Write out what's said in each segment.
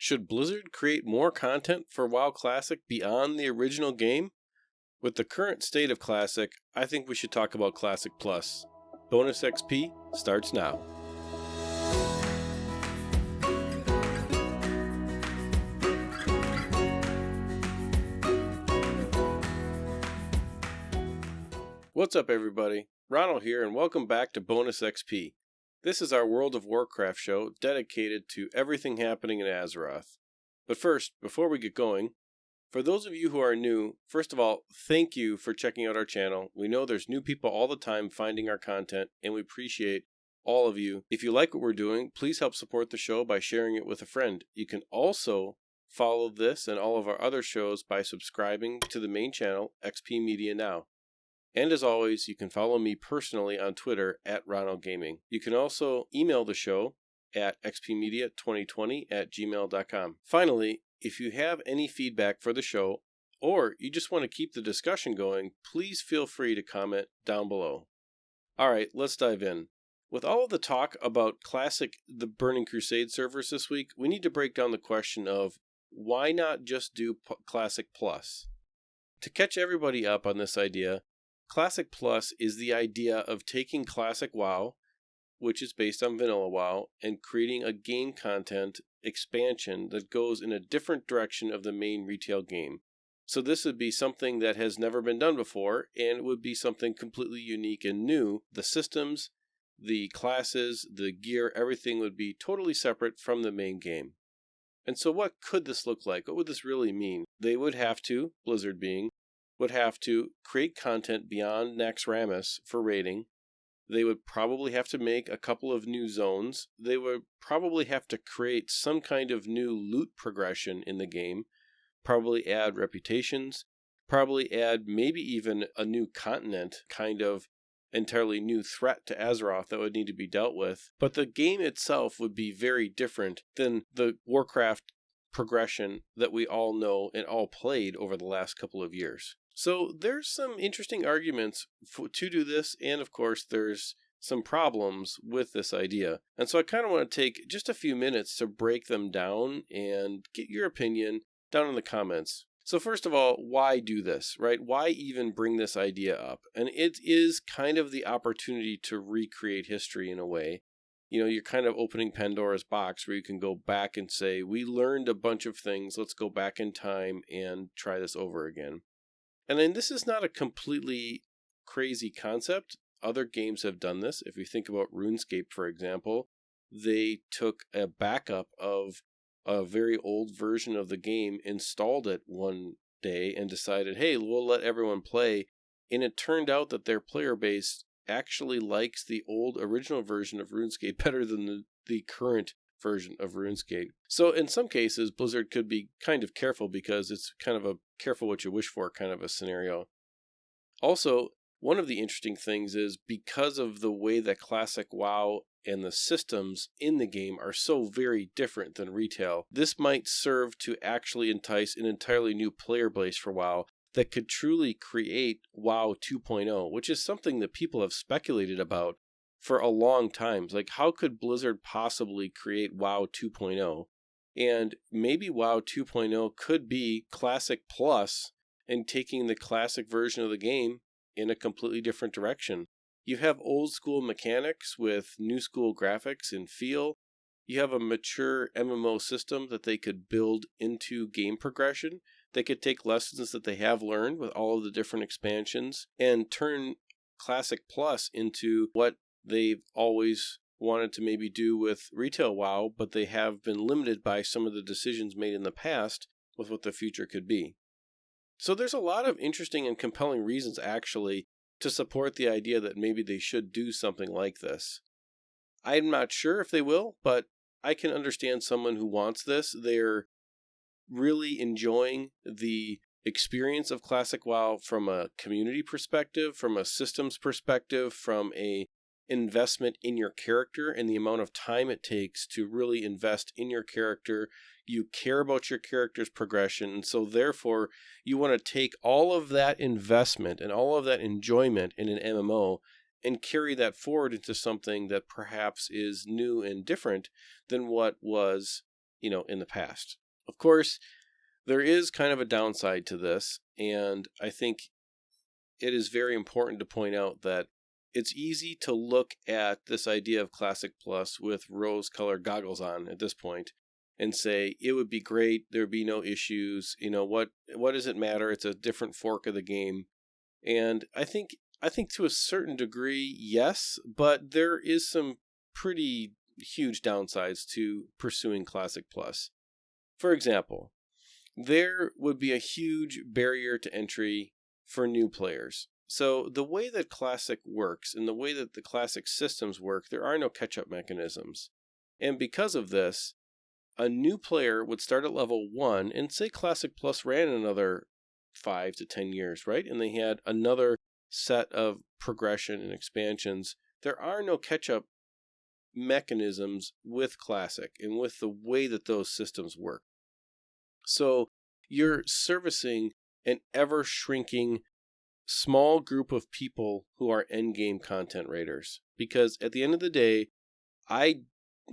Should Blizzard create more content for WoW Classic beyond the original game? With the current state of Classic, I think we should talk about Classic Plus. BonusXP starts now. What's up, everybody? Ronal here, and welcome back to BonusXP. This is our World of Warcraft show dedicated to everything happening in Azeroth. But first, before we get going, for those of you who are new, first of all, thank you for checking out our channel. We know there's new people all the time finding our content, and we appreciate all of you. If you like what we're doing, please help support the show by sharing it with a friend. You can also follow this and all of our other shows by subscribing to the main channel, XP Media Now. And as always, you can follow me personally on Twitter at Ronalgaming. You can also email the show at xpmedia2020@gmail.com. Finally, if you have any feedback for the show, or you just want to keep the discussion going, please feel free to comment down below. Alright, let's dive in. With all of the talk about the Burning Crusade servers this week, we need to break down the question of why not just do Classic Plus? To catch everybody up on this idea, Classic Plus is the idea of taking Classic WoW, which is based on Vanilla WoW, and creating a game content expansion that goes in a different direction of the main retail game. So this would be something that has never been done before, and it would be something completely unique and new. The systems, the classes, the gear, everything would be totally separate from the main game. And so what could this look like? What would this really mean? They would have to, Blizzard would have to create content beyond Naxxramas for raiding. They would probably have to make a couple of new zones. They would probably have to create some kind of new loot progression in the game, probably add reputations, probably add maybe even a new continent, kind of entirely new threat to Azeroth that would need to be dealt with. But the game itself would be very different than the Warcraft progression that we all know and all played over the last couple of years. So there's some interesting arguments to do this, and of course there's some problems with this idea. And so I kind of want to take just a few minutes to break them down and get your opinion down in the comments. So first of all, why do this, right? Why even bring this idea up? And it is kind of the opportunity to recreate history in a way. You know, you're kind of opening Pandora's box where you can go back and say, we learned a bunch of things, let's go back in time and try this over again. And then this is not a completely crazy concept. Other games have done this. If you think about RuneScape, for example, they took a backup of a very old version of the game, installed it one day, and decided, hey, we'll let everyone play. And it turned out that their player base actually likes the old original version of RuneScape better than the current version of RuneScape. So in some cases, Blizzard could be kind of careful because it's kind of a careful what you wish for kind of a scenario. Also, one of the interesting things is because of the way that Classic WoW and the systems in the game are so very different than retail, this might serve to actually entice an entirely new player base for WoW that could truly create WoW 2.0, which is something that people have speculated about for a long time. Like, how could Blizzard possibly create WoW 2.0? And maybe WoW 2.0 could be Classic Plus and taking the classic version of the game in a completely different direction. You have old school mechanics with new school graphics and feel. You have a mature MMO system that they could build into game progression. They could take lessons that they have learned with all of the different expansions and turn Classic Plus into what they've always wanted to maybe do with retail WoW, but they have been limited by some of the decisions made in the past with what the future could be. So there's a lot of interesting and compelling reasons actually to support the idea that maybe they should do something like this. I'm not sure if they will, but I can understand someone who wants this. They're really enjoying the experience of Classic WoW from a community perspective, from a systems perspective, from a investment in your character and the amount of time it takes to really invest in your character. You care about your character's progression, and so therefore you want to take all of that investment and all of that enjoyment in an MMO and carry that forward into something that perhaps is new and different than what was in the past. Of course, there is kind of a downside to this, and I think it is very important to point out that it's easy to look at this idea of Classic Plus with rose-colored goggles on at this point and say it would be great, there'd be no issues, what does it matter? It's a different fork of the game. And I think to a certain degree, yes, but there is some pretty huge downsides to pursuing Classic Plus. For example, there would be a huge barrier to entry for new players. So the way that Classic works and the way that the Classic systems work, there are no catch-up mechanisms. And because of this, a new player would start at level 1 and say Classic Plus ran another 5 to 10 years, right? And they had another set of progression and expansions. There are no catch-up mechanisms with Classic and with the way that those systems work. So you're servicing an ever-shrinking small group of people who are endgame content raiders. Because at the end of the day, I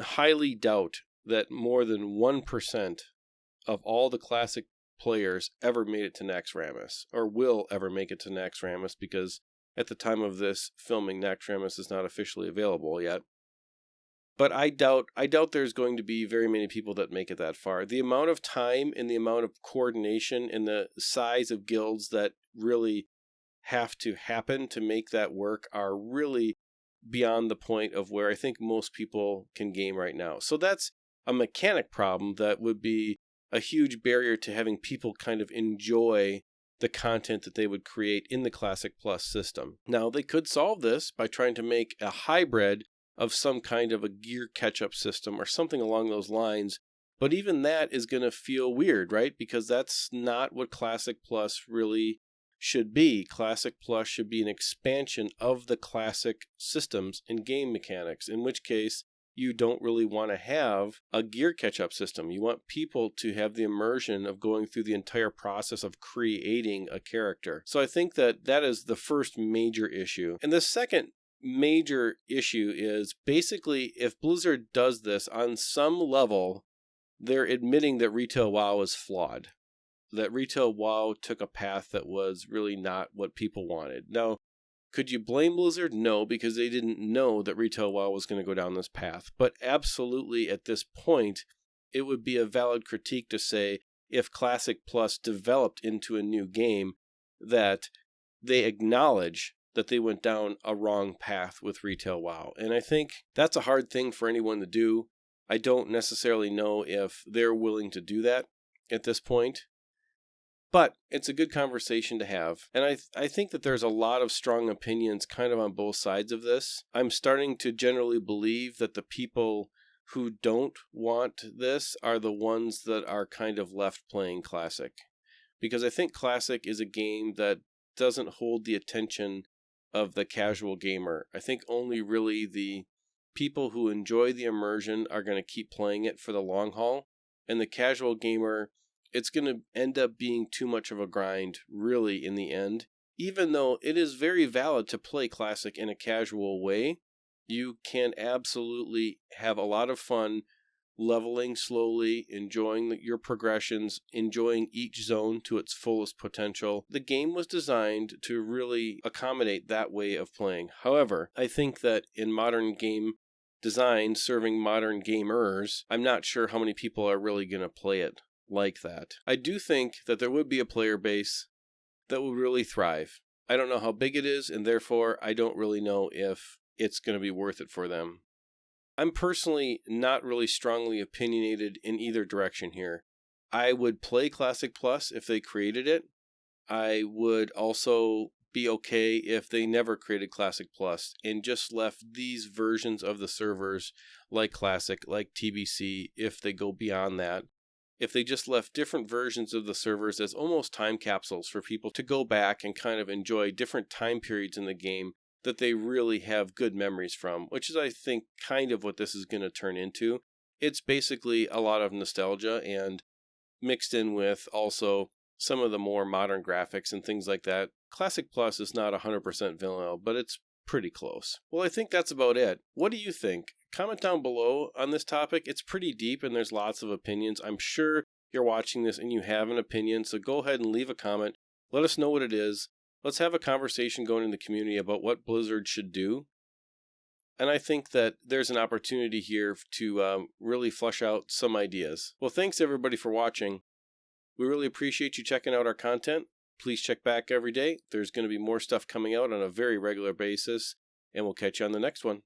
highly doubt that more than 1% of all the Classic players ever made it to Naxxramas, or will ever make it to Naxxramas, because at the time of this filming, Naxxramas is not officially available yet. But I doubt there's going to be very many people that make it that far. The amount of time and the amount of coordination and the size of guilds that really have to happen to make that work are really beyond the point of where I think most people can game right now. So that's a mechanic problem that would be a huge barrier to having people kind of enjoy the content that they would create in the Classic Plus system. Now, they could solve this by trying to make a hybrid of some kind of a gear catch-up system or something along those lines. But even that is going to feel weird, right? Because that's not what Classic Plus really should be. Classic Plus should be an expansion of the Classic systems and game mechanics, in which case you don't really want to have a gear catch-up system. You want people to have the immersion of going through the entire process of creating a character. So I think that is the first major issue. And the second major issue is basically if Blizzard does this on some level, they're admitting that retail WoW is flawed. That retail WoW took a path that was really not what people wanted. Now, could you blame Blizzard? No, because they didn't know that retail WoW was going to go down this path. But absolutely at this point, it would be a valid critique to say if Classic Plus developed into a new game, that they acknowledge that they went down a wrong path with retail WoW. And I think that's a hard thing for anyone to do. I don't necessarily know if they're willing to do that at this point. But it's a good conversation to have. And I think that there's a lot of strong opinions kind of on both sides of this. I'm starting to generally believe that the people who don't want this are the ones that are kind of left playing Classic. Because I think Classic is a game that doesn't hold the attention of the casual gamer. I think only really the people who enjoy the immersion are going to keep playing it for the long haul. And the casual gamer, it's going to end up being too much of a grind, really, in the end. Even though it is very valid to play Classic in a casual way, you can absolutely have a lot of fun leveling slowly, enjoying your progressions, enjoying each zone to its fullest potential. The game was designed to really accommodate that way of playing. However, I think that in modern game design, serving modern gamers, I'm not sure how many people are really going to play it like that. I do think that there would be a player base that would really thrive. I don't know how big it is, and therefore I don't really know if it's going to be worth it for them. I'm personally not really strongly opinionated in either direction here. I would play Classic Plus if they created it. I would also be okay if they never created Classic Plus and just left these versions of the servers like Classic, like TBC, if they go beyond that. If they just left different versions of the servers as almost time capsules for people to go back and kind of enjoy different time periods in the game that they really have good memories from, which is, I think, kind of what this is going to turn into. It's basically a lot of nostalgia and mixed in with also some of the more modern graphics and things like that. Classic Plus is not 100% vanilla, but it's pretty close. Well, I think that's about it. What do you think? Comment down below on this topic. It's pretty deep and there's lots of opinions. I'm sure you're watching this and you have an opinion, so go ahead and leave a comment. Let us know what it is. Let's have a conversation going in the community about what Blizzard should do. And I think that there's an opportunity here to really flesh out some ideas. Well, thanks everybody for watching. We really appreciate you checking out our content. Please check back every day. There's going to be more stuff coming out on a very regular basis, and we'll catch you on the next one.